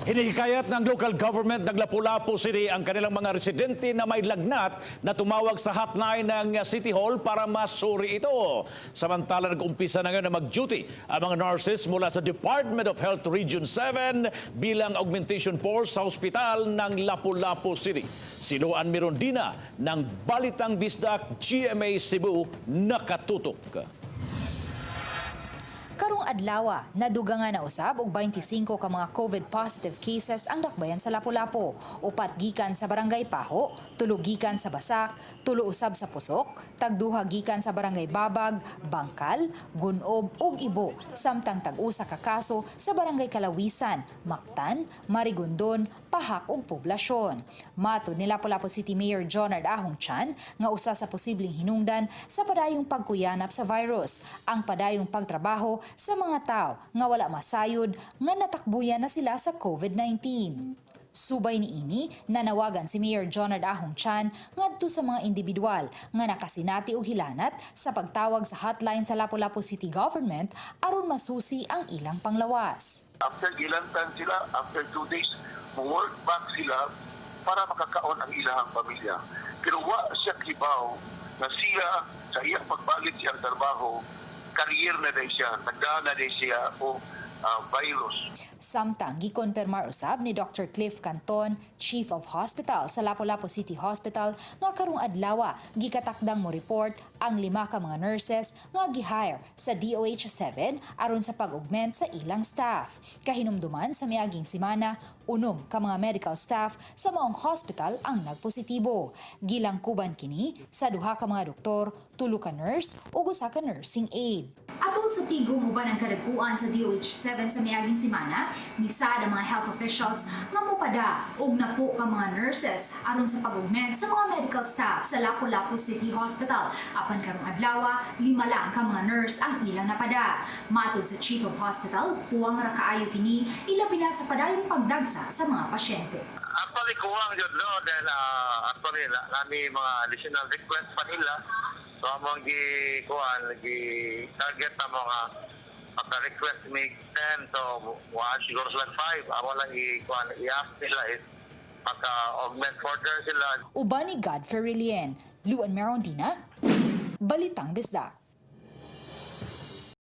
Hinihikayat ng local government ng Lapu-Lapu City ang kanilang mga residente na may lagnat na tumawag sa hotline ng City Hall para masuri ito. Samantala nag-umpisa na ngayon na mag-duty ang mga nurses mula sa Department of Health Region 7 bilang augmentation force sa ospital ng Lapu-Lapu City. Si Luan Mirondina ng Balitang Bisdak GMA Cebu nakatutok. Karong adlaw, naduga nga na usab og 25 ka mga COVID positive cases ang dakbayan sa Lapu-Lapu. Upat gikan sa Barangay Paho, 3 gikan sa Basak, 3 usab sa Pusok, tagduha gikan sa Barangay Babag, Bangkal, Gunob ug Ibo, samtang tag-usa ka kaso sa Barangay Kalawisan, Mactan, Marigondon, Pahak ug Poblasyon. Matud ni Lapu-Lapu City Mayor Jonard Ahong Chan nga usa sa posibleng hinungdan sa padayong pagkuyanap sa virus, ang padayong pagtrabaho sa mga tao nga wala masayod nga natakbuyan na sila sa COVID-19. Subay niini, nanawagan si Mayor Jonard Ahong Chan ngadto sa mga individual nga nakasinati og hilanat sa pagtawag sa hotline sa Lapu-Lapu City Government aron masusi ang ilang panglawas. After gilantan sila, after 2 days, work back sila para makakaon ang ilang pamilya. Pero wa siya kibaw na siya sa iyang pagbalik siyang trabaho, career na day siya, nagdaan na day siya o virus. Samtang gikonpermar usab ni Dr. Cliff Canton, Chief of Hospital sa Lapu-Lapu City Hospital, nga karong adlaw gikatakdang mo report ang 5 ka mga nurses nga gihire sa DOH-7 aron sa pag-augment sa ilang staff. Kahinumduman sa miaging semana, 6 ka mga medical staff sa maong hospital ang nagpositibo. Gilangkuban kini sa 2 ka mga doktor, 3 ka nurse ug 1 ka nursing aide. Atol sa tigong uban ang kadagkuan sa DOH-7 sa miaging semana, misada mga health officials nga mopada og napo ka mga nurses aron sa pag-augment sa mga medical staff sa Lapu-Lapu City Hospital. Apan karong adlaw, 5 lang ka mga nurse ang ilang napada. Matud sa Chief of Hospital, huwang ra kaayo kini ilabi na sa padayong pagdagsa sa mga pasyente. Actually, kuwang yun, no? Dahil actually, nami mga additional request pa nila. So, among target na mga request may 10 to siguro sila 5. Amo lang i-ask nila is maka-augment further sila. Uban ni Godfrey Rilien, Luan Mirondina, Balitang Bisdak.